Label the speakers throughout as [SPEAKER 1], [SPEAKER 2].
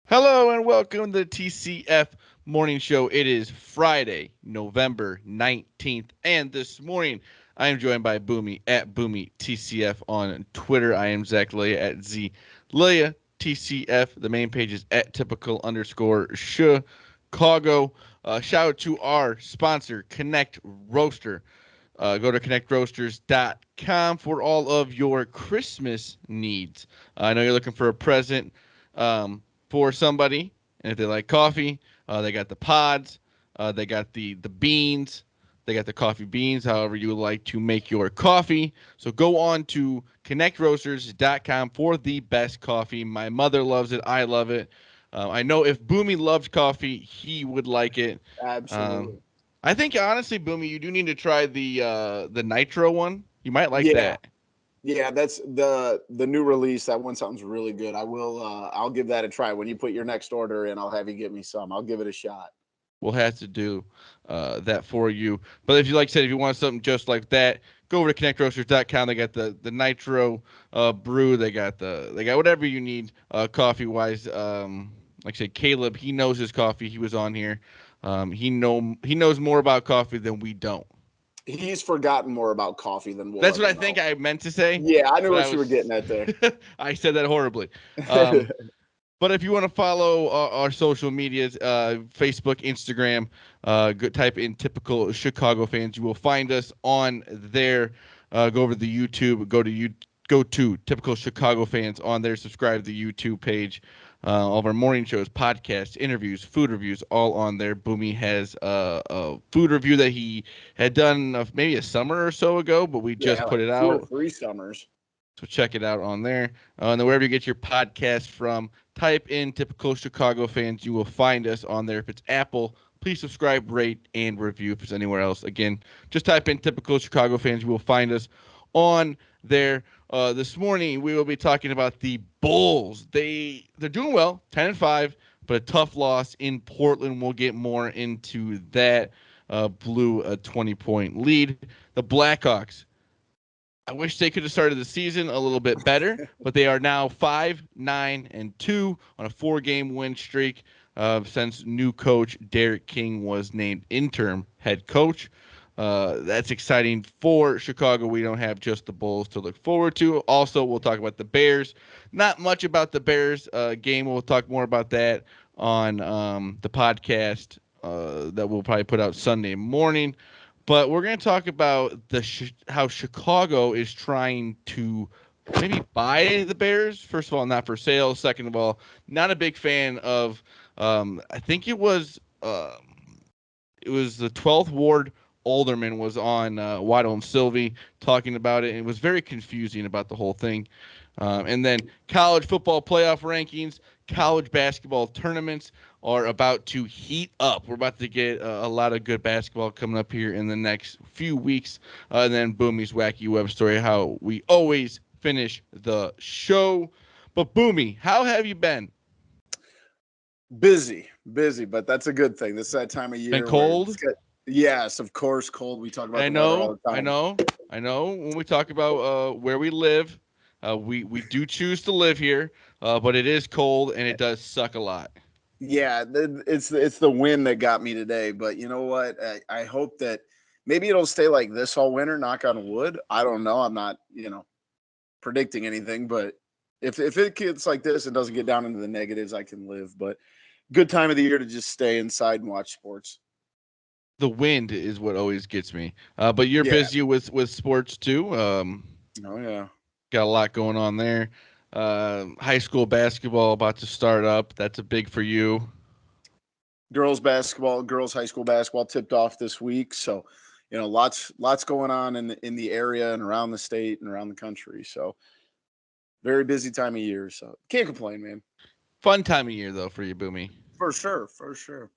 [SPEAKER 1] Hello and welcome to the TCF Morning Show. It is Friday, November 19th, and this morning I am joined by Boomy at Boomy TCF on Twitter. I am Zach Leah at ZLeah TCF. The main page is at typical underscore Chicago. Shout out to our sponsor, Connect Roaster. Go to connectroasters.com for all of your Christmas needs. I know you're looking for a present for somebody, and if they like coffee, they got the pods, they got the beans, they got the coffee beans, however you would like to make your coffee. So go on to connectroasters.com for the best coffee. My mother loves it. I love it. I know if Boomy loved coffee, he would like it. Um,
[SPEAKER 2] Absolutely.
[SPEAKER 1] I think honestly, Boomy, you do need to try the nitro one. You might like
[SPEAKER 2] Yeah.
[SPEAKER 1] that.
[SPEAKER 2] Yeah, that's the new release. That one sounds really good. I'll give that a try. When you put your next order in, I'll have you get me some. I'll give it a shot.
[SPEAKER 1] We'll have to do that for you. But if you like I said, if you want something just like that, go over to connectroasters.com. They got the nitro brew. They got whatever you need coffee wise. Like I said, Caleb, he knows his coffee. He was on here. He knows more about coffee than we don't.
[SPEAKER 2] He's forgotten more about coffee than we'll
[SPEAKER 1] That's what
[SPEAKER 2] ever
[SPEAKER 1] I think
[SPEAKER 2] know.
[SPEAKER 1] I meant to say,
[SPEAKER 2] Yeah, I knew
[SPEAKER 1] but I
[SPEAKER 2] what you were getting
[SPEAKER 1] was
[SPEAKER 2] at there.
[SPEAKER 1] I said that horribly. Um, But if you want to follow our social medias, Facebook, Instagram, type in typical Chicago fans. You will find us on there. Go over to the YouTube. Go to typical Chicago fans on there. Subscribe to the YouTube page. All of our morning shows, podcasts, interviews, food reviews, all on there. Boomy has a food review that he had done maybe a summer or so ago, but we
[SPEAKER 2] Yeah,
[SPEAKER 1] just put
[SPEAKER 2] like
[SPEAKER 1] it
[SPEAKER 2] two or
[SPEAKER 1] out.
[SPEAKER 2] three summers.
[SPEAKER 1] So check it out on there. And then wherever you get your podcast from, type in typical Chicago fans. You will find us on there. If it's Apple, please subscribe, rate, and review. If it's anywhere else, again, just type in typical Chicago fans. You will find us on there. This morning we will be talking about the Bulls. They're doing well, 10-5, but a tough loss in Portland. We'll get more into that. Blew a 20-point lead. The Blackhawks, I wish they could have started the season a little bit better, but they are now 5-9-2 on a 4-game win streak since new coach Derek King was named interim head coach. That's exciting for Chicago. We don't have just the Bulls to look forward to. Also, we'll talk about the Bears. Not much about the Bears game. We'll talk more about that on the podcast that we'll probably put out Sunday morning. But we're going to talk about how Chicago is trying to maybe buy the Bears. First of all, not for sale. Second of all, not a big fan of. I think it was the 12th Ward Alderman was on Waddle and Sylvie talking about it, and it was very confusing about the whole thing. And then college football playoff rankings, college basketball tournaments are about to heat up. We're about to get a lot of good basketball coming up here in the next few weeks. And then Boomy's Wacky Web Story, how we always finish the show. But Boomy, how have you been?
[SPEAKER 2] Busy, busy, but that's a good thing. This is that time of
[SPEAKER 1] Been
[SPEAKER 2] year where
[SPEAKER 1] cold?
[SPEAKER 2] yes, of course, cold. We talk about
[SPEAKER 1] I
[SPEAKER 2] the weather all
[SPEAKER 1] know,
[SPEAKER 2] the
[SPEAKER 1] I
[SPEAKER 2] time.
[SPEAKER 1] know, I know. When we talk about where we live, we do choose to live here, but it is cold and it does suck a lot.
[SPEAKER 2] Yeah, it's the win that got me today. But you know what? I hope that maybe it'll stay like this all winter. Knock on wood. I don't know. I'm not predicting anything, but if it gets like this and doesn't get down into the negatives, I can live. But good time of the year to just stay inside and watch sports.
[SPEAKER 1] The wind is what always gets me. But you're
[SPEAKER 2] Yeah.
[SPEAKER 1] busy with sports too.
[SPEAKER 2] Oh yeah.
[SPEAKER 1] Got a lot going on there. High school basketball about to start up. That's a big for you.
[SPEAKER 2] Girls high school basketball tipped off this week. So, lots going on in the area and around the state and around the country. So, very busy time of year. So, can't complain, man.
[SPEAKER 1] Fun time of year though for you, Boomy.
[SPEAKER 2] For sure, for sure.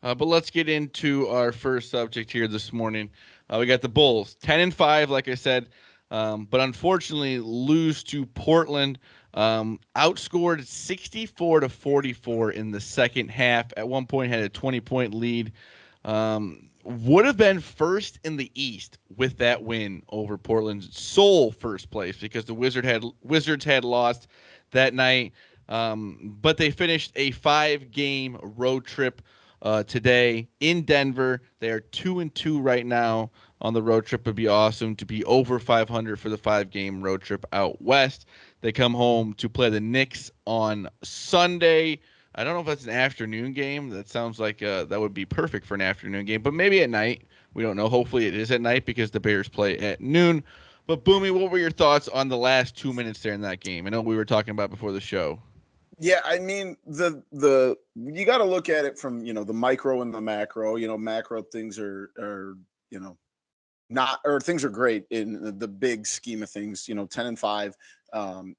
[SPEAKER 1] But let's get into our first subject here this morning. We got the Bulls, 10-5, like I said, but unfortunately lose to Portland. Outscored 64-44 in the second half. At one point, had a 20-point lead. Would have been first in the East with that win over Portland's sole first place because the Wizards had lost that night. But they finished a 5-game road trip today in Denver. They are 2-2 right now on the road trip. Would be awesome to be over 500 for the 5-game road trip out west. They come home to play the Knicks on Sunday. I don't know if that's an afternoon game. That sounds like that would be perfect for an afternoon game, but maybe at night. We don't know. Hopefully it is at night because the Bears play at noon. But Boomy, what were your thoughts on the last 2 minutes there in that game? I know we were talking about before the show.
[SPEAKER 2] Yeah, I mean the you got to look at it from the micro and the macro. Macro things are you know not or things are great in the big scheme of things. 10-5.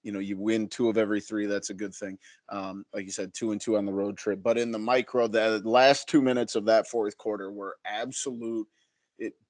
[SPEAKER 2] You win 2 of every 3. That's a good thing. Like you said, 2-2 on the road trip. But in the micro, the last 2 minutes of that fourth quarter were absolute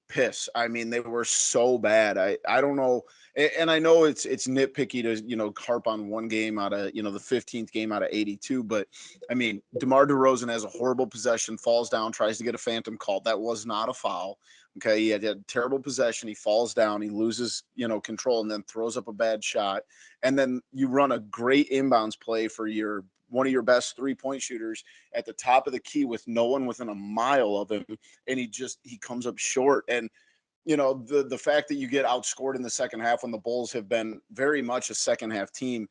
[SPEAKER 2] piss. I mean, they were so bad. I don't know, and I know it's nitpicky to harp on one game out of the 15th game out of 82, but I mean, DeMar DeRozan has a horrible possession, falls down, tries to get a phantom call. That was not a foul. Okay, he had a terrible possession. He falls down, he loses control, and then throws up a bad shot. And then you run a great inbounds play for your one of your best 3-point shooters at the top of the key with no one within a mile of him, and he comes up short. And the fact that you get outscored in the second half when the Bulls have been very much a second half team,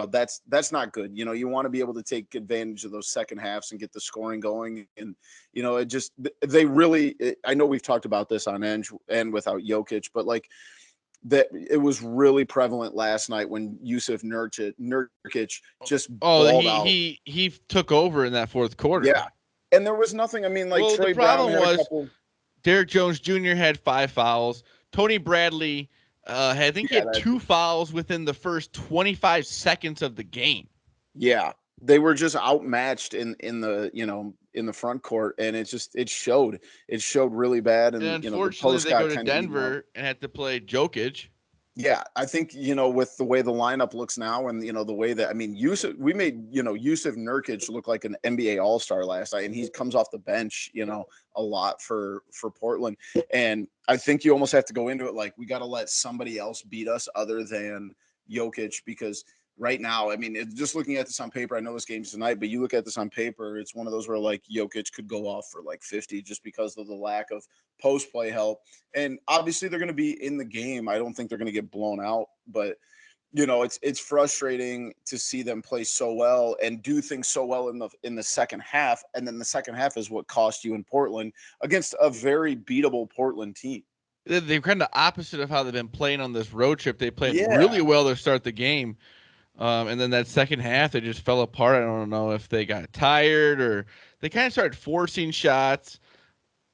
[SPEAKER 2] that's not good. You want to be able to take advantage of those second halves and get the scoring going. And it just they really. I know we've talked about this on end without Jokic, but like that it was really prevalent last night when Yusuf Nurkic just
[SPEAKER 1] Oh,
[SPEAKER 2] balled out.
[SPEAKER 1] he took over in that fourth
[SPEAKER 2] Yeah,
[SPEAKER 1] quarter.
[SPEAKER 2] and there was nothing. I mean, like
[SPEAKER 1] Well, the
[SPEAKER 2] Trey Brown
[SPEAKER 1] problem
[SPEAKER 2] had a
[SPEAKER 1] was
[SPEAKER 2] couple.
[SPEAKER 1] Derrick Jones Jr. had 5 fouls. Tony Bradley, I think he
[SPEAKER 2] Yeah,
[SPEAKER 1] had 2 fouls within the first 25 seconds of the game.
[SPEAKER 2] yeah, they were just outmatched in the in the front court, and it showed really bad,
[SPEAKER 1] And
[SPEAKER 2] and the
[SPEAKER 1] unfortunately,
[SPEAKER 2] post
[SPEAKER 1] they go
[SPEAKER 2] got
[SPEAKER 1] to
[SPEAKER 2] kind of eaten up.
[SPEAKER 1] Denver and had to play Jokic.
[SPEAKER 2] Yeah, I think with the way the lineup looks now, and the way that, I mean, Yusuf, we made Yusuf Nurkic look like an NBA All Star last night, and he comes off the bench a lot for Portland, and I think you almost have to go into it like we got to let somebody else beat us other than Jokic, because right now, I mean, just looking at this on paper, I know this game's tonight, but you look at this on paper, it's one of those where like Jokic could go off for like 50 just because of the lack of post play help. And obviously they're going to be in the game. I don't think they're going to get blown out, but it's frustrating to see them play so well and do things so well in the second half, and then the second half is what cost you in Portland against a very beatable Portland team.
[SPEAKER 1] They're kind of opposite of how they've been playing on this road trip. They played
[SPEAKER 2] Yeah,
[SPEAKER 1] really well to start the game, and then that second half they just fell apart. I don't know if they got tired or they kind of started forcing shots,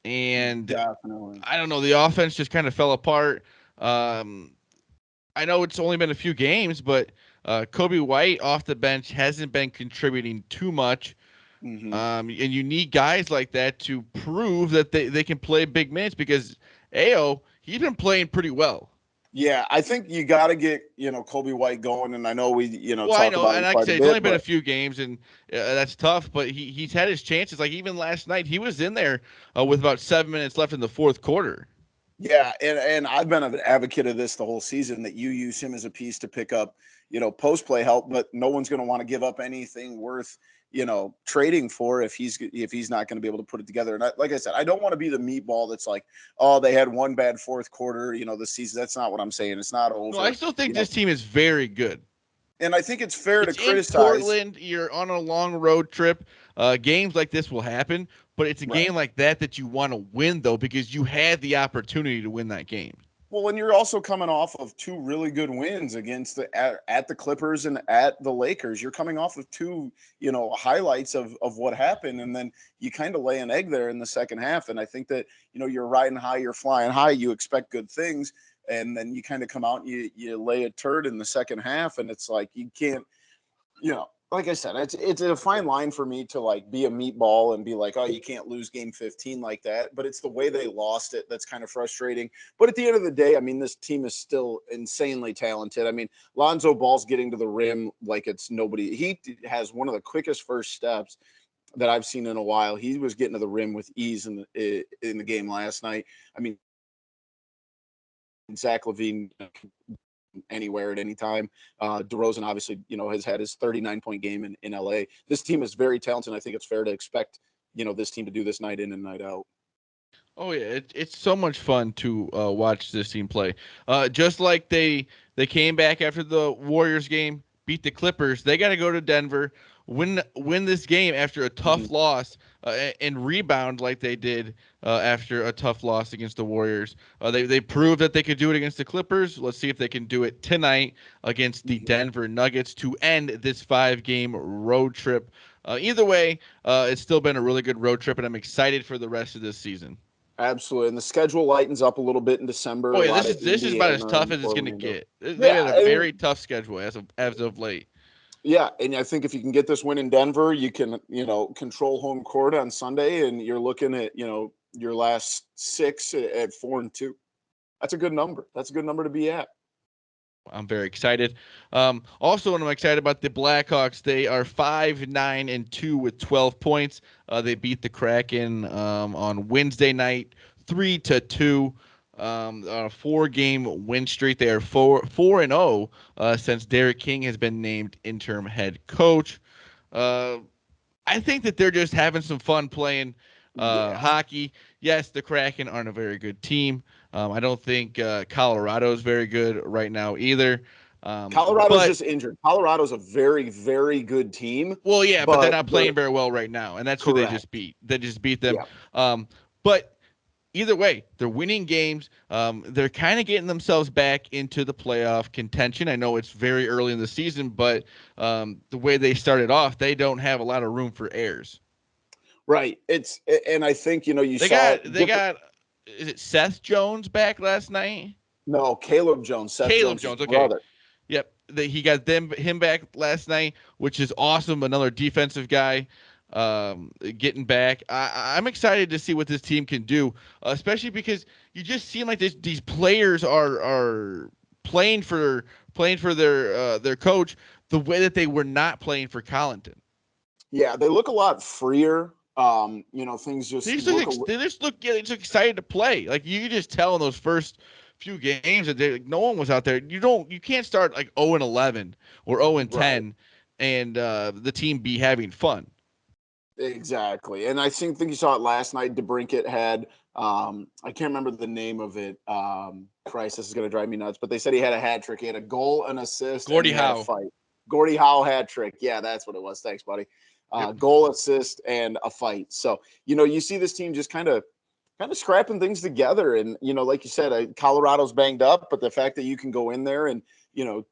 [SPEAKER 1] and
[SPEAKER 2] definitely.
[SPEAKER 1] I don't know. The offense just kind of fell apart. Um, I know it's only been a few games, but Kobe White off the bench hasn't been contributing too much.
[SPEAKER 2] Hmm.
[SPEAKER 1] And you need guys like that to prove that they can play big minutes because Ao, he's been playing pretty well.
[SPEAKER 2] Yeah, I think you got to get Kobe White going, and I know we
[SPEAKER 1] Well, I
[SPEAKER 2] talk
[SPEAKER 1] know,
[SPEAKER 2] about
[SPEAKER 1] and
[SPEAKER 2] him
[SPEAKER 1] like I
[SPEAKER 2] quite a
[SPEAKER 1] say, it's only
[SPEAKER 2] bit,
[SPEAKER 1] been a
[SPEAKER 2] but
[SPEAKER 1] few games, and that's tough. But he's had his chances. Like even last night, he was in there with about 7 minutes left in the fourth quarter.
[SPEAKER 2] yeah, and I've been an advocate of this the whole season, that you use him as a piece to pick up, post play help, but no one's going to want to give up anything worth, trading for if he's not going to be able to put it together. And like I said, I don't want to be the meatball that's like, oh, they had one bad fourth quarter, the season. That's not what I'm saying. It's not
[SPEAKER 1] No, I
[SPEAKER 2] over,
[SPEAKER 1] still think this team is very good.
[SPEAKER 2] and I think it's fair to
[SPEAKER 1] It's in
[SPEAKER 2] criticize.
[SPEAKER 1] Portland. You're on a long road trip. Games like this will happen, but it's a
[SPEAKER 2] Right.
[SPEAKER 1] game like that you want to win though because you had the opportunity to win that game.
[SPEAKER 2] Well, and you're also coming off of two really good wins against at the Clippers and at the Lakers. You're coming off of two, highlights of what happened, and then you kind of lay an egg there in the second half. And I think that you're riding high, you're flying high, you expect good things, and then you kind of come out and you lay a turd in the second half, and it's like you can't, like I said, it's a fine line for me to like be a meatball and be like, oh, you can't lose game 15 like that. But it's the way they lost it that's kind of frustrating. But at the end of the day, I mean, this team is still insanely talented. I mean, Lonzo Ball's getting to the rim like it's nobody. He has one of the quickest first steps that I've seen in a while. He was getting to the rim with ease in the game last night. I mean, Zach Levine anywhere at any time. DeRozan obviously, has had his 39-point game in LA. This team is very talented. I think it's fair to expect, this team to do this night in and night out.
[SPEAKER 1] Oh yeah, it's so much fun to watch this team play. Just like they came back after the Warriors game, beat the Clippers. They got to go to Denver, win this game after a tough
[SPEAKER 2] Mhm.
[SPEAKER 1] loss, and rebound like they did after a tough loss against the Warriors. They proved that they could do it against the Clippers. Let's see if they can do it tonight against the
[SPEAKER 2] Mhm.
[SPEAKER 1] Denver Nuggets to end this 5-game road trip. Either way, it's still been a really good road trip, and I'm excited for the rest of this season.
[SPEAKER 2] Absolutely. And the schedule lightens up a little bit in December.
[SPEAKER 1] Oh
[SPEAKER 2] A
[SPEAKER 1] yeah,
[SPEAKER 2] lot of
[SPEAKER 1] this is about as
[SPEAKER 2] Indiana
[SPEAKER 1] tough
[SPEAKER 2] and
[SPEAKER 1] as it's gonna
[SPEAKER 2] Orlando.
[SPEAKER 1] get. They've
[SPEAKER 2] Yeah,
[SPEAKER 1] had a
[SPEAKER 2] and
[SPEAKER 1] very tough schedule as of late.
[SPEAKER 2] yeah, and I think if you can get this win in Denver, you can, control home court on Sunday, and you're looking at, your last six at 4-2. That's a good number. That's a good number to be at.
[SPEAKER 1] I'm very excited. Also, what I'm excited about the Blackhawks. They are 5-9-2 with 12 points. They beat the Kraken on Wednesday night, 3-2. On a 4-game win streak. They are 4-0 since Derek King has been named interim head coach. Uh, I think that they're just having some fun playing
[SPEAKER 2] Yeah.
[SPEAKER 1] hockey. Yes, the Kraken aren't a very good team. I don't think Colorado is very good right now either.
[SPEAKER 2] Colorado's
[SPEAKER 1] But
[SPEAKER 2] just injured. Colorado's a very, very good team,
[SPEAKER 1] well, yeah, but they're
[SPEAKER 2] but
[SPEAKER 1] not
[SPEAKER 2] they're
[SPEAKER 1] playing very well right now, and that's who they just
[SPEAKER 2] correct.
[SPEAKER 1] beat. They just beat them.
[SPEAKER 2] Yeah.
[SPEAKER 1] But either way, they're winning games. They're kind of getting themselves back into the playoff contention. I know it's very early in the season, but the way they started off, they don't have a lot of room for errors.
[SPEAKER 2] Right. And I think, you
[SPEAKER 1] They
[SPEAKER 2] saw
[SPEAKER 1] got
[SPEAKER 2] it
[SPEAKER 1] they
[SPEAKER 2] different.
[SPEAKER 1] got is it Seth Jones back last night?
[SPEAKER 2] No, Caleb Jones, Seth
[SPEAKER 1] Caleb
[SPEAKER 2] Jones's
[SPEAKER 1] Jones. Okay.
[SPEAKER 2] brother.
[SPEAKER 1] Yep. He got him back last night, which is awesome. Another defensive guy getting back. I'm excited to see what this team can do, especially because you just seem like these players are playing for their coach the way that they were not playing for Collington.
[SPEAKER 2] Yeah, they look a lot freer. Things
[SPEAKER 1] They
[SPEAKER 2] just
[SPEAKER 1] just
[SPEAKER 2] look
[SPEAKER 1] look
[SPEAKER 2] a
[SPEAKER 1] they just look yeah, they just excited to play. Like you could just tell in those first few games that no one was out there. You can't start like 0-11 or 0 and
[SPEAKER 2] right.
[SPEAKER 1] 10 and the team be having fun.
[SPEAKER 2] Exactly. And I think you saw it last night. DeBrinket had I can't remember the name of it. Christ, this is gonna drive me nuts. But they said he had a hat trick. He had a goal, an assist, and
[SPEAKER 1] Gordie
[SPEAKER 2] he had a
[SPEAKER 1] Howe.
[SPEAKER 2] fight. Gordie Howe hat trick. Yeah, that's what it was. Thanks, buddy.
[SPEAKER 1] Yep.
[SPEAKER 2] Goal, assist, and a fight. So, you see this team just kind of scrapping things together. And, like you said, Colorado's banged up, but the fact that you can go in there and,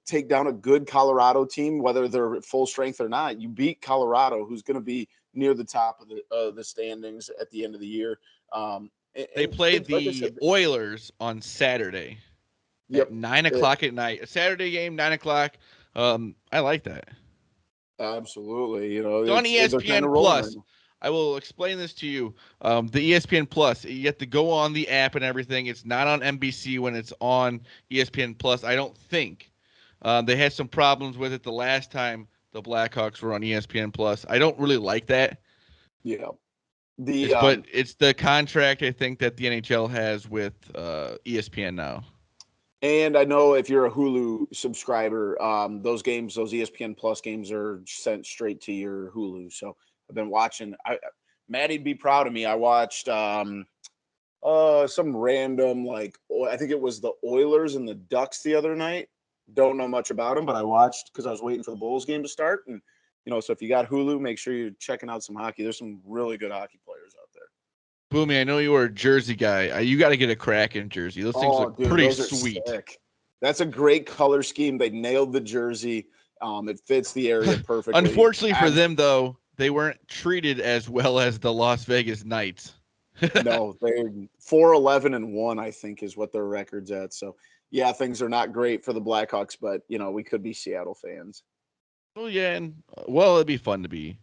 [SPEAKER 2] take down a good Colorado team, whether they're at full strength or not, you beat Colorado, who's going to be near the top of the standings at the end of the year.
[SPEAKER 1] They
[SPEAKER 2] And
[SPEAKER 1] played
[SPEAKER 2] it's like I
[SPEAKER 1] the
[SPEAKER 2] said,
[SPEAKER 1] Oilers on Saturday at
[SPEAKER 2] yep,
[SPEAKER 1] 9 o'clock at night. A Saturday game, 9 o'clock. I like that.
[SPEAKER 2] absolutely.
[SPEAKER 1] It's on
[SPEAKER 2] They're kind
[SPEAKER 1] ESPN
[SPEAKER 2] of rolling right
[SPEAKER 1] Plus.
[SPEAKER 2] now.
[SPEAKER 1] I will explain this to you. The ESPN Plus, you have to go on the app and everything. It's not on NBC when it's on ESPN Plus. I don't think. They had some problems with it the last time the Blackhawks were on ESPN Plus. I don't really like that.
[SPEAKER 2] Yeah. The
[SPEAKER 1] But it's the contract I think that the NHL has with ESPN now.
[SPEAKER 2] And I know if you're a Hulu subscriber, those ESPN Plus games are sent straight to your Hulu. So I've been watching. Maddie'd be proud of me. I watched some random I think it was the Oilers and the Ducks the other night. Don't know much about them, but I watched because I was waiting for the Bulls game to start. And so if you got Hulu, make sure you're checking out some hockey. There's some really good hockey players out there.
[SPEAKER 1] Boomy, I know you are a Jersey guy. You got to get a Kraken jersey. Those things
[SPEAKER 2] Oh,
[SPEAKER 1] look
[SPEAKER 2] dude,
[SPEAKER 1] pretty
[SPEAKER 2] those are
[SPEAKER 1] sweet.
[SPEAKER 2] sick. That's a great color scheme. They nailed the jersey. It fits the area perfectly.
[SPEAKER 1] Unfortunately for them, though, they weren't treated as well as the Las Vegas Knights.
[SPEAKER 2] No, they're 4-11-1, I think, is what their record's at. So, yeah, things are not great for the Blackhawks, but we could be Seattle fans.
[SPEAKER 1] Well, yeah, and well, it'd be fun to be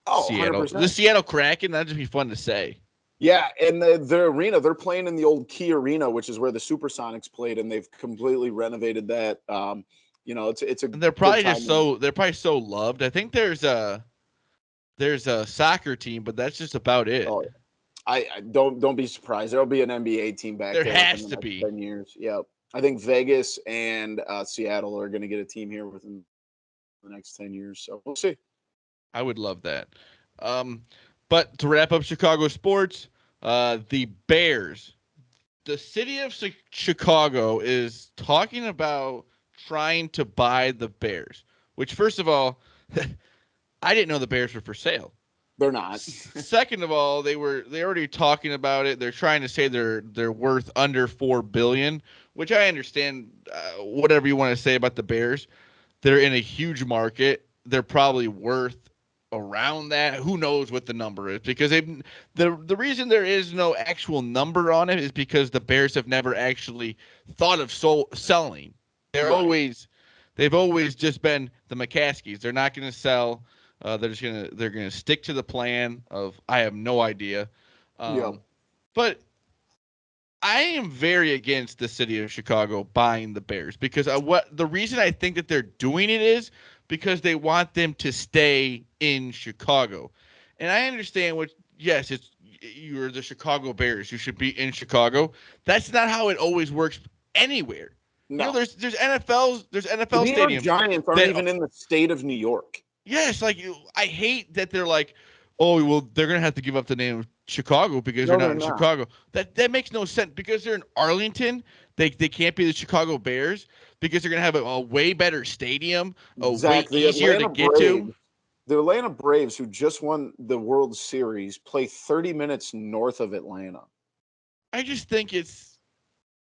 [SPEAKER 2] Oh,
[SPEAKER 1] Seattle. The
[SPEAKER 2] 100%.
[SPEAKER 1] Seattle Kraken, that'd just be fun to say.
[SPEAKER 2] Yeah, and the arena, they're playing in the old Key Arena, which is where the Supersonics played, and they've completely renovated that. It's a
[SPEAKER 1] And they're
[SPEAKER 2] good
[SPEAKER 1] probably
[SPEAKER 2] time.
[SPEAKER 1] so loved. I think there's a soccer team, but that's just about it.
[SPEAKER 2] Oh, I don't be surprised. There'll be an NBA team back
[SPEAKER 1] There
[SPEAKER 2] there within
[SPEAKER 1] has
[SPEAKER 2] the
[SPEAKER 1] to
[SPEAKER 2] next
[SPEAKER 1] be.
[SPEAKER 2] 10 years. Yep. I think Vegas and Seattle are going to get a team here within the next 10 years. So we'll see.
[SPEAKER 1] I would love that. Um, but to wrap up Chicago sports, the Bears, the city of Chicago is talking about trying to buy the Bears. Which, first of all, I didn't know the Bears were for sale.
[SPEAKER 2] They're not.
[SPEAKER 1] Second of all, they already talking about it. They're trying to say they're worth under 4 billion, which I understand. Whatever you want to say about the Bears, they're in a huge market. They're probably worth around that. Who knows what the number is? Because the reason there is no actual number on it is because the Bears have never actually thought of selling.
[SPEAKER 2] Right.
[SPEAKER 1] They've always just been the McCaskies. They're not going to sell. They're gonna stick to the plan of I have no idea.
[SPEAKER 2] Yep.
[SPEAKER 1] But I am very against the city of Chicago buying the Bears because what the reason I think that they're doing it is because they want them to stay in Chicago. And I understand what yes, it's you're the Chicago Bears. You should be in Chicago. That's not how it always works anywhere.
[SPEAKER 2] No.
[SPEAKER 1] There's
[SPEAKER 2] The
[SPEAKER 1] NFL
[SPEAKER 2] New York
[SPEAKER 1] stadiums
[SPEAKER 2] Giants aren't
[SPEAKER 1] that
[SPEAKER 2] even in the state of New York.
[SPEAKER 1] yes, I hate that they're like, oh well, they're gonna have to give up the name of Chicago because they're
[SPEAKER 2] No,
[SPEAKER 1] not
[SPEAKER 2] they're
[SPEAKER 1] in
[SPEAKER 2] not.
[SPEAKER 1] Chicago. That makes no sense because they're in Arlington. They can't be the Chicago Bears because they're gonna have a way better stadium, a way
[SPEAKER 2] Zach,
[SPEAKER 1] easier to get to.
[SPEAKER 2] The Atlanta Braves, who just won the World Series, play 30 minutes north of Atlanta.
[SPEAKER 1] I just think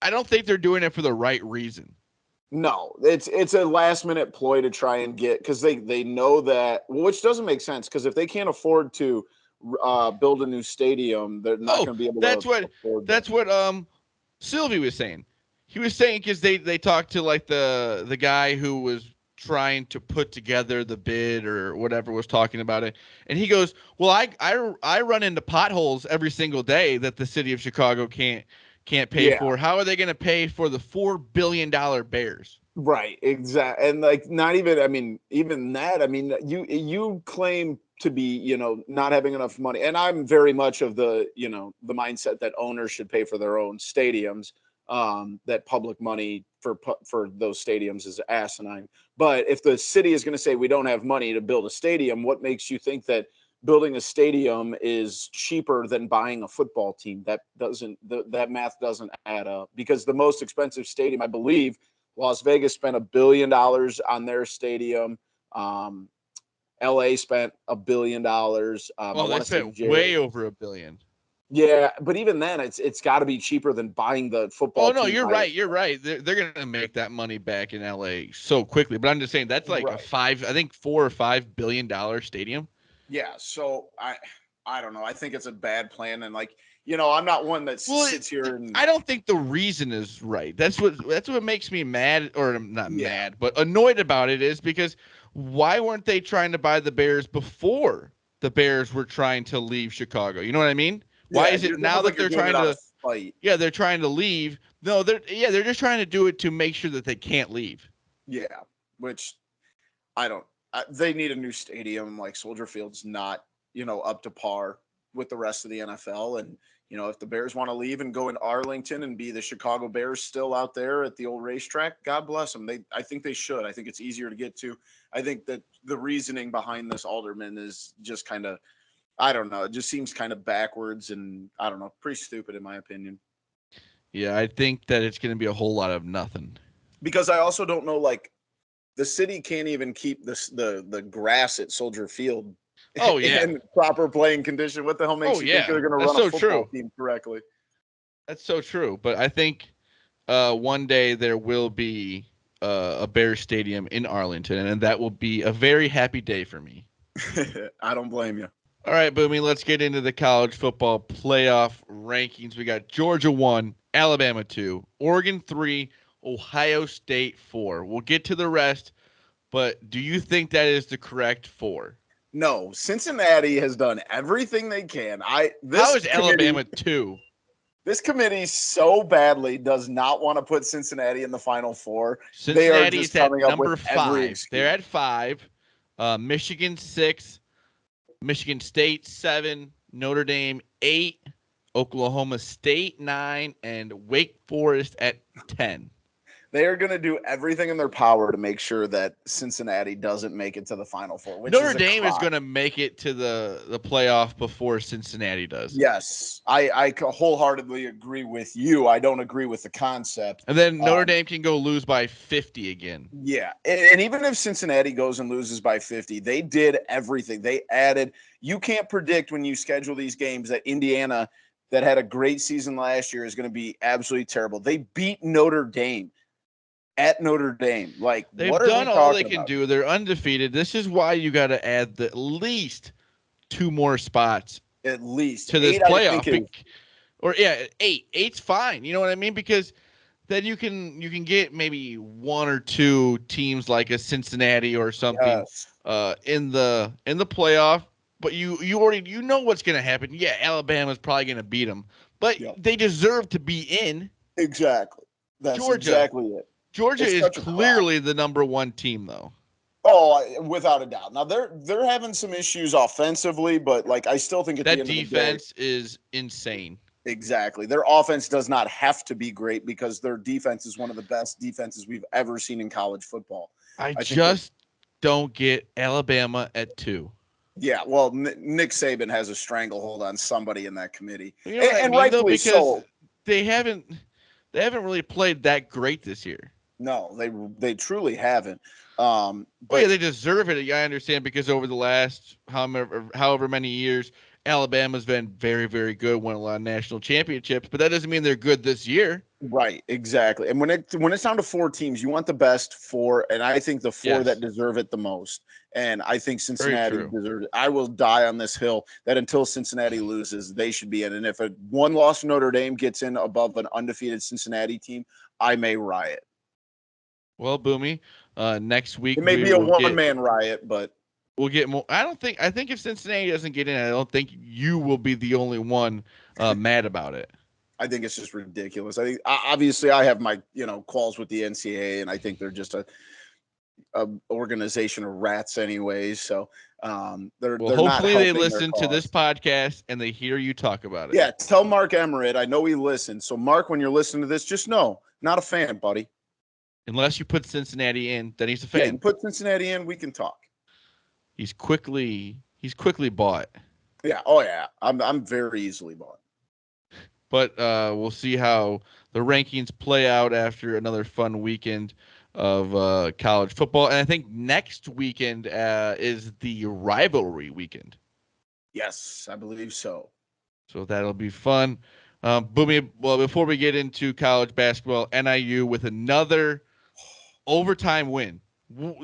[SPEAKER 1] I don't think they're doing it for the right reason.
[SPEAKER 2] No, it's a last minute ploy to try and get because they know that, which doesn't make sense because if they can't afford to build a new stadium, they're not
[SPEAKER 1] Oh,
[SPEAKER 2] going to be able
[SPEAKER 1] that's
[SPEAKER 2] to
[SPEAKER 1] what
[SPEAKER 2] afford that.
[SPEAKER 1] that's what Sylvie was saying. He was saying because they talked to like the guy who was trying to put together the bid or whatever was talking about it, and he goes, "Well, I run into potholes every single day that the city of Chicago can't pay
[SPEAKER 2] Yeah,
[SPEAKER 1] for. How are they going to pay for the $4 billion Bears?"
[SPEAKER 2] right, exactly. And like not even, I mean, even that, I mean, you claim to be, not having enough money. And I'm very much of the mindset that owners should pay for their own stadiums. That public money for those stadiums is asinine. But if the city is going to say we don't have money to build a stadium, what makes you think that building a stadium is cheaper than buying a football team? That math doesn't add up because the most expensive stadium, I believe, Las Vegas spent $1 billion on their stadium. Um, LA spent $1 billion. I
[SPEAKER 1] Oh, they
[SPEAKER 2] want to say
[SPEAKER 1] spent way
[SPEAKER 2] Jerry.
[SPEAKER 1] over $1 billion.
[SPEAKER 2] Yeah, but even then, it's got to be cheaper than buying the
[SPEAKER 1] Oh
[SPEAKER 2] football
[SPEAKER 1] no,
[SPEAKER 2] team
[SPEAKER 1] you're
[SPEAKER 2] by
[SPEAKER 1] right. You're right. They're gonna make that money back in LA so quickly. But I'm just saying that's like
[SPEAKER 2] right.
[SPEAKER 1] I think $4 or $5 billion stadium.
[SPEAKER 2] Yeah, so I don't know. I think it's a bad plan, and I'm not one that
[SPEAKER 1] Well,
[SPEAKER 2] sits here and
[SPEAKER 1] I don't think the reason is right. That's what makes me mad, or not
[SPEAKER 2] yeah,
[SPEAKER 1] mad, but annoyed about it is because why weren't they trying to buy the Bears before the Bears were trying to leave Chicago? You know what I mean? Why
[SPEAKER 2] yeah.
[SPEAKER 1] is it
[SPEAKER 2] You're
[SPEAKER 1] now
[SPEAKER 2] almost like
[SPEAKER 1] that
[SPEAKER 2] you're
[SPEAKER 1] they're
[SPEAKER 2] doing it
[SPEAKER 1] trying
[SPEAKER 2] out of
[SPEAKER 1] to?
[SPEAKER 2] spite.
[SPEAKER 1] Yeah, they're trying to leave. No, they're just trying to do it to make sure that they can't leave.
[SPEAKER 2] Yeah, which I don't. They need a new stadium. Like Soldier Field's not, up to par with the rest of the NFL. And if the Bears want to leave and go in Arlington and be the Chicago Bears still out there at the old racetrack, God bless them. I think they should. I think it's easier to get to. I think that the reasoning behind this Alderman is just kind of, I don't know. It just seems kind of backwards and I don't know, pretty stupid in my opinion.
[SPEAKER 1] Yeah, I think that it's going to be a whole lot of nothing.
[SPEAKER 2] Because I also don't know, like the city can't even keep the grass at Soldier Field
[SPEAKER 1] Oh yeah.
[SPEAKER 2] in proper playing condition. What the hell
[SPEAKER 1] Oh
[SPEAKER 2] makes you think
[SPEAKER 1] yeah.
[SPEAKER 2] they're going to
[SPEAKER 1] That's
[SPEAKER 2] run a
[SPEAKER 1] so
[SPEAKER 2] football
[SPEAKER 1] true.
[SPEAKER 2] team correctly?
[SPEAKER 1] That's so true. But I think one day there will be a Bears stadium in Arlington, and that will be a very happy day for me.
[SPEAKER 2] I don't blame you.
[SPEAKER 1] All right, Boomy, let's get into the college football playoff rankings. We got Georgia 1, Alabama 2, Oregon 3, Ohio State 4. We'll get to the rest, but do you think that is the correct 4?
[SPEAKER 2] No, Cincinnati has done everything they can.
[SPEAKER 1] How is Alabama 2?
[SPEAKER 2] This committee so badly does not want to put Cincinnati in the Final Four. They are
[SPEAKER 1] Cincinnati
[SPEAKER 2] just
[SPEAKER 1] is at
[SPEAKER 2] coming up with
[SPEAKER 1] number
[SPEAKER 2] every
[SPEAKER 1] 5. They're
[SPEAKER 2] excuse.
[SPEAKER 1] at 5. Michigan 6, Michigan State 7, Notre Dame 8, Oklahoma State 9, and Wake Forest at 10.
[SPEAKER 2] They are going to do everything in their power to make sure that Cincinnati doesn't make it to the Final Four, which
[SPEAKER 1] Notre
[SPEAKER 2] is a
[SPEAKER 1] Dame is
[SPEAKER 2] crime.
[SPEAKER 1] going to make it to the playoff before Cincinnati does.
[SPEAKER 2] Yes, I wholeheartedly agree with you. I don't agree with the concept.
[SPEAKER 1] And then Notre Dame can go lose by 50 again.
[SPEAKER 2] Yeah, and even if Cincinnati goes and loses by 50, they did everything. They added. You can't predict when you schedule these games that Indiana, that had a great season last year, is going to be absolutely terrible. They beat Notre Dame at Notre Dame. Like,
[SPEAKER 1] They've
[SPEAKER 2] what are we
[SPEAKER 1] done all they
[SPEAKER 2] talking
[SPEAKER 1] can
[SPEAKER 2] about?
[SPEAKER 1] do. They're undefeated. This is why you got to add at least 2 more spots
[SPEAKER 2] At least
[SPEAKER 1] to this
[SPEAKER 2] 8, I think,
[SPEAKER 1] playoff.
[SPEAKER 2] is
[SPEAKER 1] Or yeah, 8. 8's fine. You know what I mean? Because then you can get maybe 1 or 2 teams like a Cincinnati or something
[SPEAKER 2] yes,
[SPEAKER 1] in the playoff. But you already what's going to happen. Yeah, Alabama's probably going to beat them, but
[SPEAKER 2] yeah,
[SPEAKER 1] they deserve to be in.
[SPEAKER 2] exactly. That's
[SPEAKER 1] Georgia.
[SPEAKER 2] exactly it.
[SPEAKER 1] Georgia
[SPEAKER 2] It's
[SPEAKER 1] is
[SPEAKER 2] such a crime.
[SPEAKER 1] clearly the number 1 team, though.
[SPEAKER 2] Oh, without a doubt. Now they're having some issues offensively, but like I still think at the
[SPEAKER 1] That
[SPEAKER 2] end of the day,
[SPEAKER 1] defense is insane.
[SPEAKER 2] exactly. Their offense does not have to be great because their defense is one of the best defenses we've ever seen in college football.
[SPEAKER 1] I
[SPEAKER 2] I think that,
[SPEAKER 1] just don't get Alabama at 2.
[SPEAKER 2] yeah, well, Nick Saban has a stranglehold on somebody in that committee,
[SPEAKER 1] You know what I
[SPEAKER 2] and
[SPEAKER 1] mean, though,
[SPEAKER 2] rightfully
[SPEAKER 1] because
[SPEAKER 2] so.
[SPEAKER 1] they haven't really played that great this year.
[SPEAKER 2] No, they truly haven't.
[SPEAKER 1] Oh yeah,
[SPEAKER 2] But
[SPEAKER 1] they deserve it. I understand, because over the last however many years, Alabama's been very, very good, won a lot of national championships, but that doesn't mean they're good this year.
[SPEAKER 2] right, exactly. And when it's down to 4 teams, you want the best 4, and I think the 4 that
[SPEAKER 1] Yes,
[SPEAKER 2] deserve it the most. And I think
[SPEAKER 1] very
[SPEAKER 2] Cincinnati
[SPEAKER 1] true.
[SPEAKER 2] deserves it. I will die on this hill that until Cincinnati loses, they should be in. And if a one loss Notre Dame gets in above an undefeated Cincinnati team, I may riot.
[SPEAKER 1] Well, Boomy, next week
[SPEAKER 2] It may
[SPEAKER 1] we
[SPEAKER 2] be a
[SPEAKER 1] will
[SPEAKER 2] one man riot, but
[SPEAKER 1] we'll get more. I think if Cincinnati doesn't get in, I don't think you will be the only one mad about it.
[SPEAKER 2] I think it's just ridiculous. I think obviously I have my qualms with the NCAA, and I think they're just a organization of rats anyways. So
[SPEAKER 1] Well,
[SPEAKER 2] they're not
[SPEAKER 1] hopefully they
[SPEAKER 2] helping their
[SPEAKER 1] listen to this
[SPEAKER 2] cause.
[SPEAKER 1] podcast and they hear you talk about it.
[SPEAKER 2] Yeah, tell Mark Emmert. I know he listens. So Mark, when you're listening to this, just know, not a fan, buddy.
[SPEAKER 1] Unless you put Cincinnati in, then he's a
[SPEAKER 2] Yeah,
[SPEAKER 1] fan.
[SPEAKER 2] you put Cincinnati in, we can talk.
[SPEAKER 1] He's quickly bought.
[SPEAKER 2] Yeah. Oh yeah. I'm very easily bought.
[SPEAKER 1] But we'll see how the rankings play out after another fun weekend of college football. And I think next weekend is the rivalry weekend.
[SPEAKER 2] Yes, I believe so.
[SPEAKER 1] So that'll be fun. Boomy, well, before we get into college basketball, NIU with another overtime win.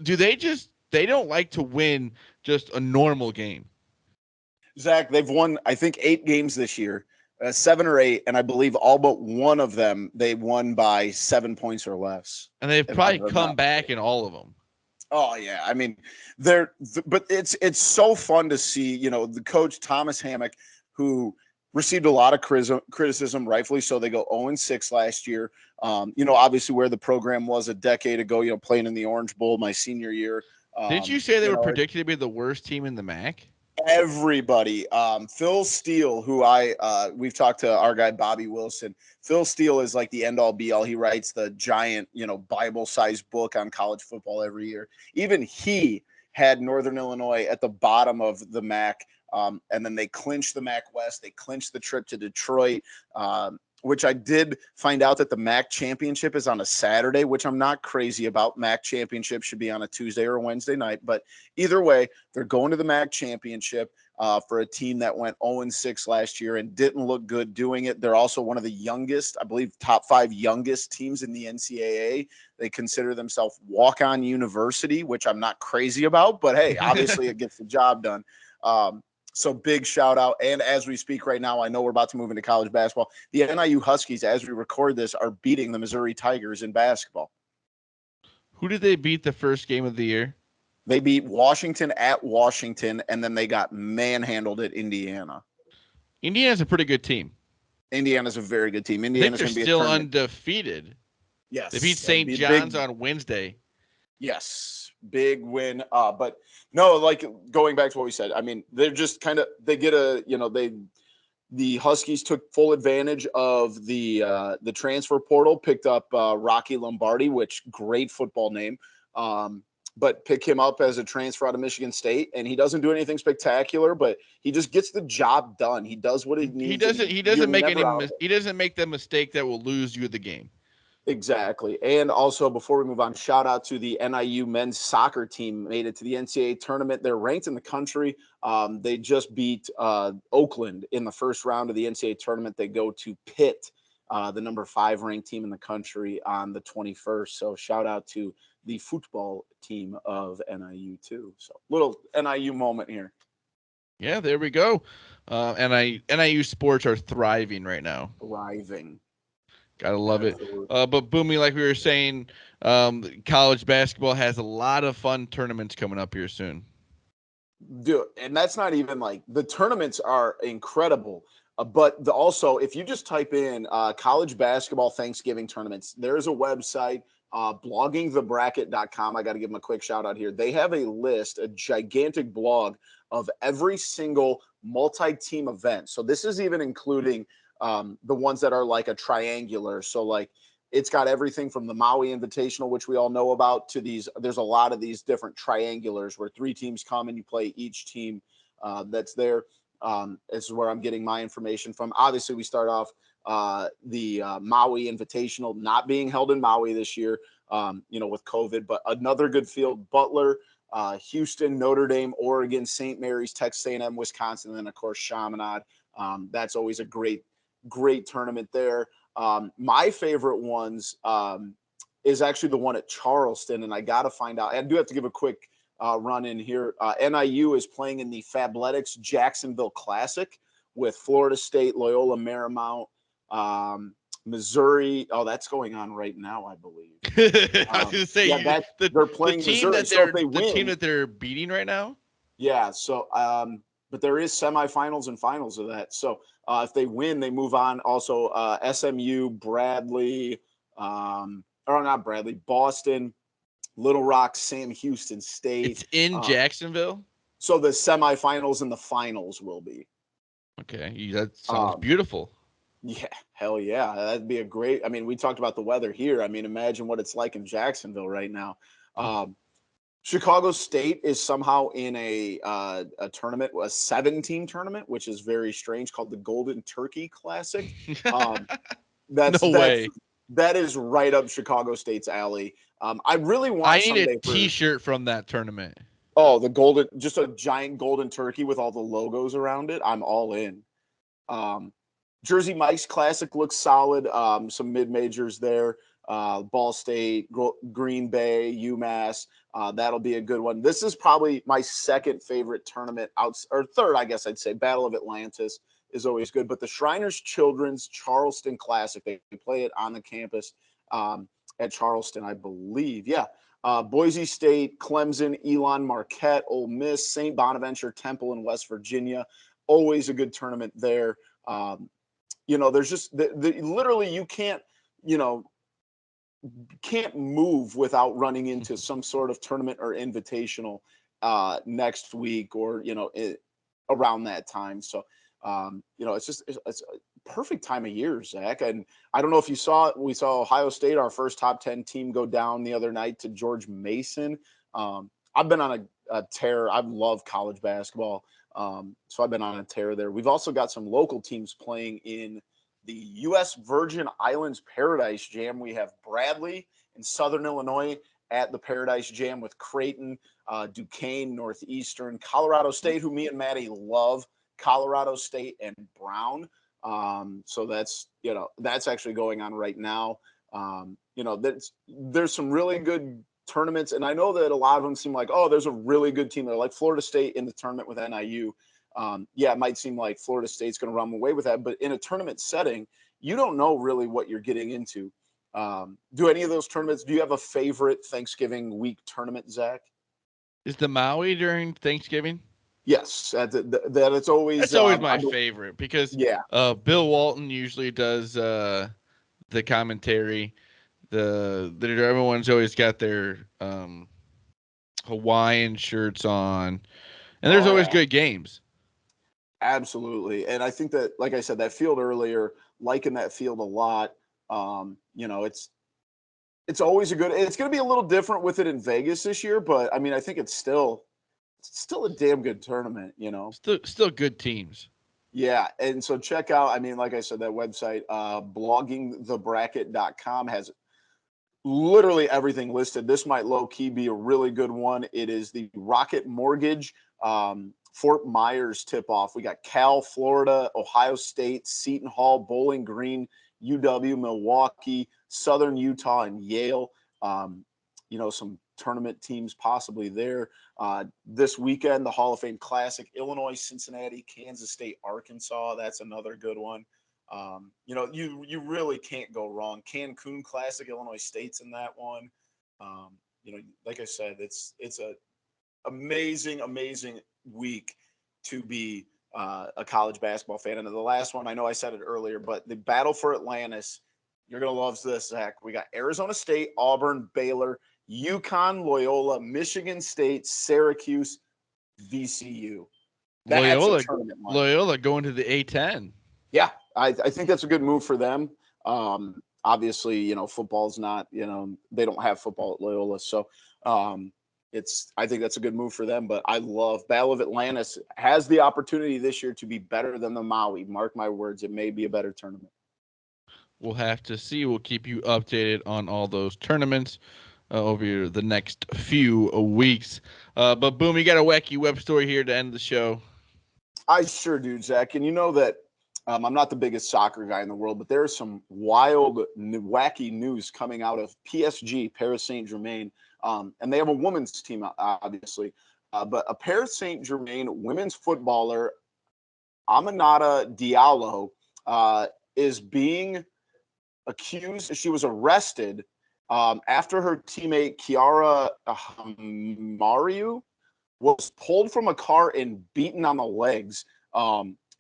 [SPEAKER 1] Do they don't like to win just a normal game?
[SPEAKER 2] Zach, they've won, I think, 8 games this year, 7 or 8, and I believe all but one of them they won by 7 points or less.
[SPEAKER 1] And they've probably come back in all of them.
[SPEAKER 2] Oh yeah, I mean, but it's so fun to see. The coach Thomas Hammock, who received a lot of criticism, rightfully so. They go 0-6 last year. Obviously where the program was a decade ago. Playing in the Orange Bowl my senior year.
[SPEAKER 1] Didn't you say they were predicted to be the worst team in the MAC?
[SPEAKER 2] Everybody, Phil Steele, who we've talked to our guy Bobby Wilson. Phil Steele is like the end all be all. He writes the giant, Bible sized book on college football every year. Even he had Northern Illinois at the bottom of the MAC, and then they clinched the MAC West. They clinched the trip to Detroit. Which I did find out that the MAC championship is on a Saturday, which I'm not crazy about. MAC championship should be on a Tuesday or a Wednesday night. But either way, they're going to the MAC championship for a team that went 0-6 last year and didn't look good doing it. They're also one of the youngest, I believe, top 5 youngest teams in the NCAA. They consider themselves walk-on university, which I'm not crazy about. But, hey, obviously it gets the job done. So big shout out. And as we speak right now, I know we're about to move into college basketball. The NIU Huskies, as we record this, are beating the Missouri Tigers in basketball.
[SPEAKER 1] Who did they beat the first game of the year?
[SPEAKER 2] They beat Washington at Washington, and then they got manhandled at Indiana.
[SPEAKER 1] Indiana's a pretty good team.
[SPEAKER 2] Indiana's a very good team.
[SPEAKER 1] Indiana's going to be still undefeated.
[SPEAKER 2] Yes.
[SPEAKER 1] They beat St. John's on Wednesday.
[SPEAKER 2] Yes. Big win. But no, like going back to what we said, I mean, they're just kind of, they get The Huskies took full advantage of the transfer portal, picked up Rocky Lombardi, which great football name. But pick him up as a transfer out of Michigan State, and he doesn't do anything spectacular, but he just gets the job done. He does what he needs.
[SPEAKER 1] He doesn't make he doesn't make the mistake that will lose you the game.
[SPEAKER 2] Exactly. And also, before we move on, shout out to the NIU men's soccer team. Made it to the NCAA tournament. They're ranked in the country. They just beat Oakland in the first round of the NCAA tournament. They go to Pitt, the number 5 ranked team in the country, on the 21st. So shout out to the football team of NIU too. So little NIU moment here.
[SPEAKER 1] Yeah, there we go. NIU sports are thriving right now.
[SPEAKER 2] Thriving.
[SPEAKER 1] Gotta love it. But Boomy, like we were saying, college basketball has a lot of fun tournaments coming up here soon.
[SPEAKER 2] Dude, and that's not even like the tournaments are incredible. But also, if you just type in college basketball Thanksgiving tournaments, there's a website, bloggingthebracket.com. I got to give them a quick shout out here. They have a list, a gigantic blog of every single multi-team event. So this is even including the ones that are like a triangular. So like it's got everything from the Maui Invitational, which we all know about, to these. There's a lot of these different triangulars where 3 teams come and you play each team that's there. This is where I'm getting my information from. Obviously, we start off the Maui Invitational not being held in Maui this year, with COVID, but another good field: Butler, Houston, Notre Dame, Oregon, St. Mary's, Texas A&M, Wisconsin, and then of course Chaminade. That's always a great tournament there. My favorite ones is actually the one at Charleston, and I got to find out. I do have to give a quick run in here. NIU is playing in the Fabletics Jacksonville Classic with Florida State, Loyola Marymount, Missouri. Oh, that's going on right now, I believe.
[SPEAKER 1] I was going to say,
[SPEAKER 2] they're playing
[SPEAKER 1] the team
[SPEAKER 2] Missouri.
[SPEAKER 1] that they're the team that they're beating right now.
[SPEAKER 2] Yeah. So, but there is semifinals and finals of that. So if they win, they move on. Also, SMU, Bradley, or not Bradley, Boston, Little Rock, Sam Houston State.
[SPEAKER 1] It's in Jacksonville.
[SPEAKER 2] So the semifinals and the finals will be.
[SPEAKER 1] Okay, that sounds beautiful.
[SPEAKER 2] Yeah, hell yeah. That'd be a great. I mean, we talked about the weather here. I mean, imagine what it's like in Jacksonville right now. Chicago State is somehow in a tournament, a 7-team tournament, which is very strange, called the Golden Turkey Classic. That is right up Chicago State's alley. I really want.
[SPEAKER 1] I need a T-shirt from that tournament.
[SPEAKER 2] Oh, just a giant golden turkey with all the logos around it. I'm all in. Jersey Mike's Classic looks solid. Some mid majors there. Ball State, Green Bay, UMass. That'll be a good one. This is probably my second favorite tournament, or third, I guess I'd say. Battle of Atlantis is always good. But the Shriners Children's Charleston Classic, they play it on the campus at Charleston, I believe. Yeah. Boise State, Clemson, Elon, Marquette, Ole Miss, St. Bonaventure, Temple, and West Virginia. Always a good tournament there. There's just literally you can't move without running into some sort of tournament or invitational next week or around that time. So it's a perfect time of year, Zach. And I don't know if you saw it. We saw Ohio State, our first top 10 team, go down the other night to George Mason. I've been on a tear. I love college basketball. So I've been on a tear there. We've also got some local teams playing in the U.S. Virgin Islands Paradise Jam. We have Bradley in Southern Illinois at the Paradise Jam with Creighton, Duquesne, Northeastern, Colorado State, who me and Maddie love, Colorado State and Brown. So that's actually going on right now. There's some really good tournaments, and I know that a lot of them seem like, oh, there's a really good team there, like Florida State in the tournament with NIU. It might seem like Florida State's going to run away with that, but in a tournament setting, you don't know really what you're getting into. Do any of those tournaments? Do you have a favorite Thanksgiving week tournament, Zach?
[SPEAKER 1] Is the Maui during Thanksgiving?
[SPEAKER 2] Yes, it's always.
[SPEAKER 1] That's always my favorite because Bill Walton usually does the commentary. Everyone's always got their Hawaiian shirts on, and there's always good games.
[SPEAKER 2] Absolutely. And I think that, like I said, that field earlier, liking that field a lot. It's always it's going to be a little different with it in Vegas this year, but I mean, I think it's still a damn good tournament.
[SPEAKER 1] Still good teams.
[SPEAKER 2] Yeah. And so check out, I mean, like I said, that website, bloggingthebracket.com has literally everything listed. This might low key be a really good one. It is the Rocket Mortgage Fort Myers tip off. We got Cal, Florida, Ohio State, Seton Hall, Bowling Green, UW, Milwaukee, Southern Utah, and Yale. Some tournament teams possibly there. This weekend, the Hall of Fame Classic, Illinois, Cincinnati, Kansas State, Arkansas. That's another good one. You really can't go wrong. Cancun Classic, Illinois State's in that one. Like I said, it's a amazing week to be a college basketball fan. And the last one, I know I said it earlier, but the battle for Atlantis, you're going to love this, Zach. We got Arizona State, Auburn, Baylor, UConn, Loyola, Michigan State, Syracuse, VCU. That's a tournament line.
[SPEAKER 1] Loyola going to the A10.
[SPEAKER 2] Yeah, I think that's a good move for them. Obviously, football's not, they don't have football at Loyola. So I think that's a good move for them. But I love Battle of Atlantis has the opportunity this year to be better than the Maui. Mark my words, it may be a better tournament.
[SPEAKER 1] We'll have to see. We'll keep you updated on all those tournaments over the next few weeks. But boom, you got a wacky web story here to end the show.
[SPEAKER 2] I sure do, Zach. And you know that I'm not the biggest soccer guy in the world, but there's some wild, wacky news coming out of PSG, Paris Saint-Germain. And they have a women's team, obviously. But a Paris Saint-Germain women's footballer, Aminata Diallo, is being accused. She was arrested after her teammate Chiara Mariu was pulled from a car and beaten on the legs.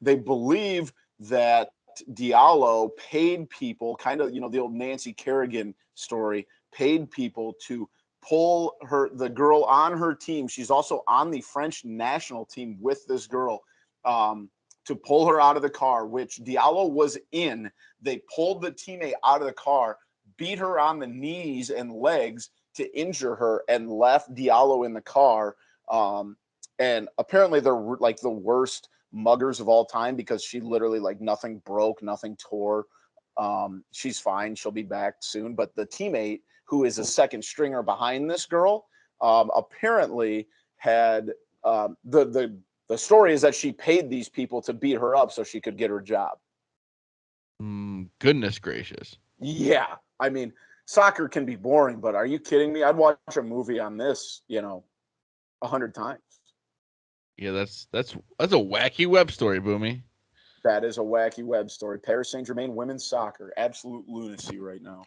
[SPEAKER 2] They believe that Diallo paid people, kind of, the old Nancy Kerrigan story, paid people to pull the girl on her team. She's also on the French national team with this girl, to pull her out of the car, which Diallo was in. They pulled the teammate out of the car, beat her on the knees and legs to injure her, and left Diallo in the car. And apparently they're like the worst muggers of all time, because she literally, like, nothing broke, nothing tore. She's fine. She'll be back soon. But the teammate, who is a second stringer behind this girl, apparently had the story is that she paid these people to beat her up so she could get her job.
[SPEAKER 1] Goodness gracious.
[SPEAKER 2] Yeah. I mean, soccer can be boring, but are you kidding me? I'd watch a movie on this, 100 times.
[SPEAKER 1] Yeah, that's a wacky web story, Boomy.
[SPEAKER 2] That is a wacky web story. Paris Saint-Germain women's soccer, absolute lunacy right now.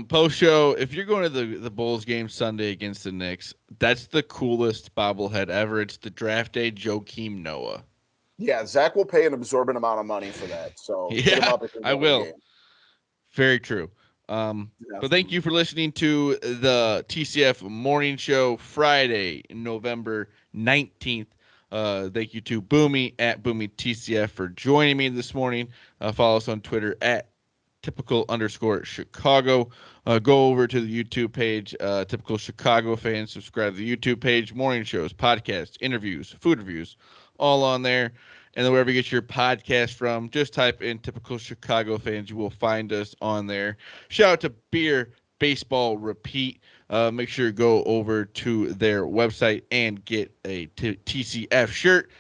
[SPEAKER 1] Post show, if you're going to the Bulls game Sunday against the Knicks, that's the coolest bobblehead ever. It's the draft day Joakim Noah.
[SPEAKER 2] Yeah, Zach will pay an absorbent amount of money for that. So
[SPEAKER 1] yeah,
[SPEAKER 2] hit him up if
[SPEAKER 1] I will. Very true. But thank you for listening to the TCF Morning Show, Friday, November 19th. Thank you to Boomy at BoomyTCF for joining me this morning. Follow us on Twitter at typical_Chicago. Go over to the YouTube page, Typical Chicago Fans. Subscribe to the YouTube page. Morning shows, podcasts, interviews, food reviews, all on there. And then wherever you get your podcast from, just type in Typical Chicago Fans. You will find us on there. Shout out to Beer Baseball Repeat. Make sure you go over to their website and get a TCF shirt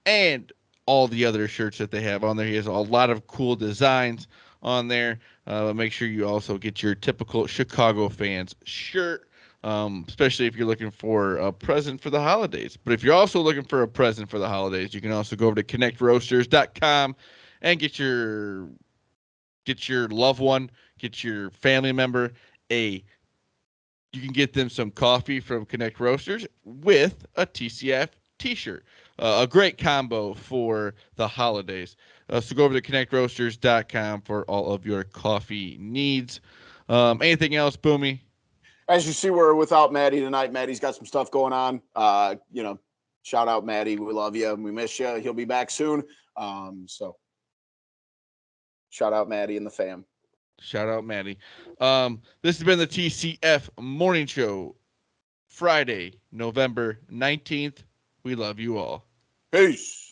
[SPEAKER 1] and all the other shirts that they have on there. He has a lot of cool designs on there. Make sure you also get your Typical Chicago Fans shirt, especially if you're looking for a present for the holidays. But if you're also looking for a present for the holidays, you can also go over to connectroasters.com and get your loved one, get your family member you can get them some coffee from Connect Roasters with a TCF t-shirt. A great combo for the holidays. So go over to connectroasters.com for all of your coffee needs. Anything else, Boomy?
[SPEAKER 2] As you see, we're without Maddie tonight. Maddie's got some stuff going on. Shout out Maddie. We love you. We miss you. He'll be back soon. So shout out Maddie and the fam.
[SPEAKER 1] Shout out Maddie. This has been the TCF Morning Show, Friday, November 19th. We love you all.
[SPEAKER 2] Peace.